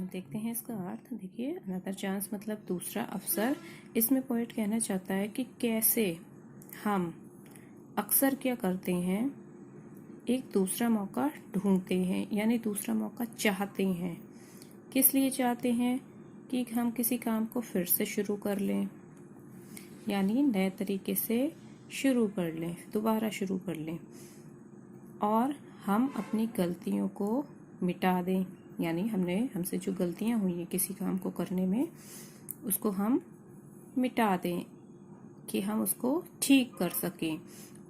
देखते हैं इसका अर्थ। देखिए, अनदर चांस मतलब दूसरा अवसर। इसमें पोएट कहना चाहता है कि कैसे हम अक्सर क्या करते हैं, एक दूसरा मौका ढूंढते हैं, यानी दूसरा मौका चाहते हैं। किस लिए चाहते हैं? कि हम किसी काम को फिर से शुरू कर लें, यानी नए तरीके से शुरू कर लें, दोबारा शुरू कर लें, और हम अपनी गलतियों को मिटा दें, यानी हमसे जो गलतियां हुई हैं किसी काम को करने में, उसको हम मिटा दें कि हम उसको ठीक कर सकें।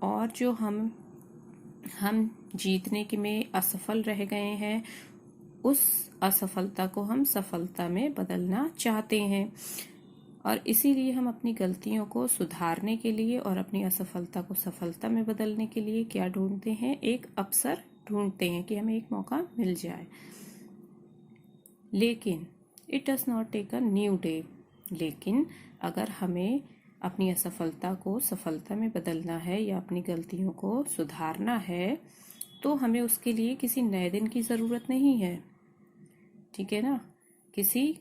और जो हम जीतने के में असफल रह गए हैं, उस असफलता को हम सफलता में बदलना चाहते हैं। और इसीलिए हम अपनी गलतियों को सुधारने के लिए और अपनी असफलता को सफलता में बदलने के लिए क्या ढूंढते हैं? एक अवसर ढूंढते हैं कि हमें एक मौका मिल जाए। लेकिन it does not take a new day. लेकिन अगर हमें अपनी असफलता को सफलता में बदलना है या अपनी गलतियों को सुधारना है, तो हमें उसके लिए किसी नए दिन की ज़रूरत नहीं है। ठीक है ना? किसी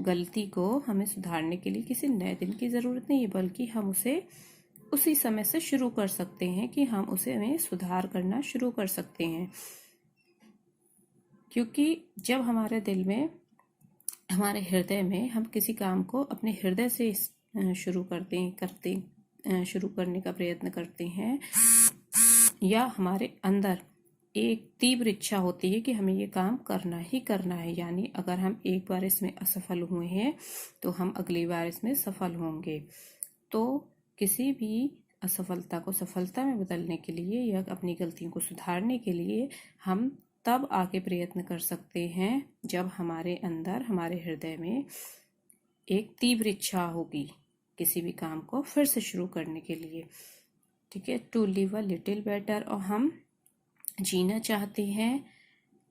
गलती को हमें सुधारने के लिए किसी नए दिन की ज़रूरत नहीं है, बल्कि हम उसे उसी समय से शुरू कर सकते हैं कि हम उसे में सुधार करना शुरू कर सकते हैं। क्योंकि जब हमारे दिल में, हमारे हृदय में हम किसी काम को अपने हृदय से शुरू शुरू करने का प्रयत्न करते हैं, या हमारे अंदर एक तीव्र इच्छा होती है कि हमें ये काम करना ही करना है, यानी अगर हम एक बार इसमें असफल हुए हैं तो हम अगली बार इसमें सफल होंगे। तो किसी भी असफलता को सफलता में बदलने के लिए या अपनी गलतियों को सुधारने के लिए हम तब आगे प्रयत्न कर सकते हैं जब हमारे अंदर, हमारे हृदय में एक तीव्र इच्छा होगी किसी भी काम को फिर से शुरू करने के लिए। ठीक है, to live a little better, और हम जीना चाहते हैं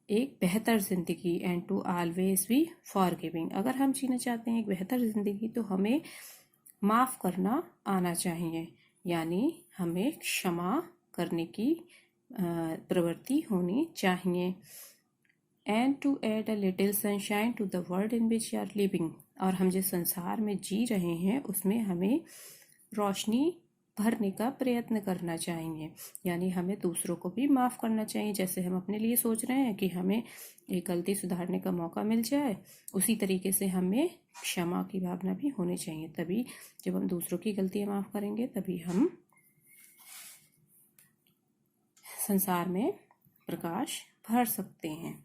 एक बेहतर जिंदगी, and to always be forgiving. अगर हम जीना चाहते हैं एक बेहतर जिंदगी तो हमें माफ करना आना चाहिए, यानी हमें क्षमा करने की प्रवृत्ति होनी चाहिए। And to add a little sunshine to the world in which you are living, और हम जिस संसार में जी रहे हैं उसमें हमें रोशनी भरने का प्रयत्न करना चाहिए, यानी हमें दूसरों को भी माफ़ करना चाहिए। जैसे हम अपने लिए सोच रहे हैं कि हमें एक गलती सुधारने का मौका मिल जाए, उसी तरीके से हमें क्षमा की भावना भी होनी चाहिए। तभी जब हम दूसरों की गलतियां माफ़ करेंगे तभी हम संसार में प्रकाश भर सकते हैं।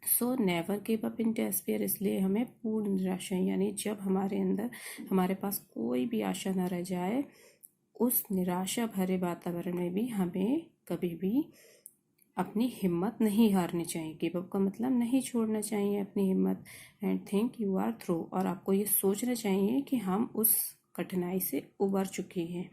So never give up in despair, इसलिए हमें पूर्ण निराशा, यानी जब हमारे अंदर, हमारे पास कोई भी आशा न रह जाए, उस निराशा भरे वातावरण में भी हमें कभी भी अपनी हिम्मत नहीं हारनी चाहिए। गिव अप का मतलब नहीं छोड़ना चाहिए अपनी हिम्मत। And think you are through, और आपको ये सोचना चाहिए कि हम उस कठिनाई से उबर चुके हैं,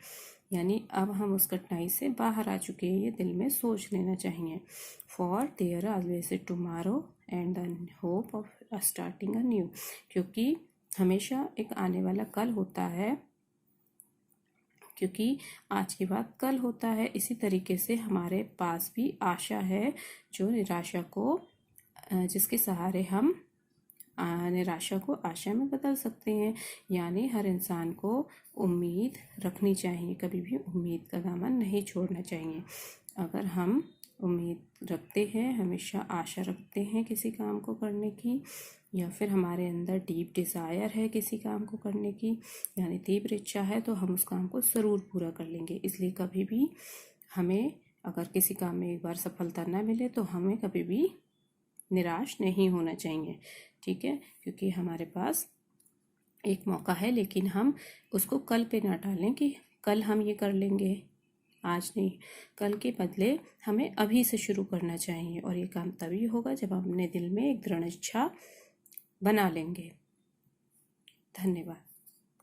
यानी अब हम उस कठिनाई से बाहर आ चुके हैं, ये दिल में सोच लेना चाहिए। For their always a tomorrow and the hope of starting a new, क्योंकि हमेशा एक आने वाला कल होता है, क्योंकि आज के बाद कल होता है। इसी तरीके से हमारे पास भी आशा है, जो निराशा को, जिसके सहारे हम निराशा को आशा में बदल सकते हैं। यानी हर इंसान को उम्मीद रखनी चाहिए, कभी भी उम्मीद का दामन नहीं छोड़ना चाहिए। अगर हम उम्मीद रखते हैं, हमेशा आशा रखते हैं किसी काम को करने की, या फिर हमारे अंदर डीप डिज़ायर है किसी काम को करने की, यानी तीव्र इच्छा है, तो हम उस काम को ज़रूर पूरा कर लेंगे। इसलिए कभी भी हमें, अगर किसी काम में एक बार सफलता न मिले तो हमें कभी भी निराश नहीं होना चाहिए। ठीक है, क्योंकि हमारे पास एक मौका है, लेकिन हम उसको कल पे ना डालें कि कल हम ये कर लेंगे, आज नहीं। कल के बदले हमें अभी से शुरू करना चाहिए, और ये काम तभी होगा जब हम अपने दिल में एक दृढ़ इच्छा बना लेंगे। धन्यवाद।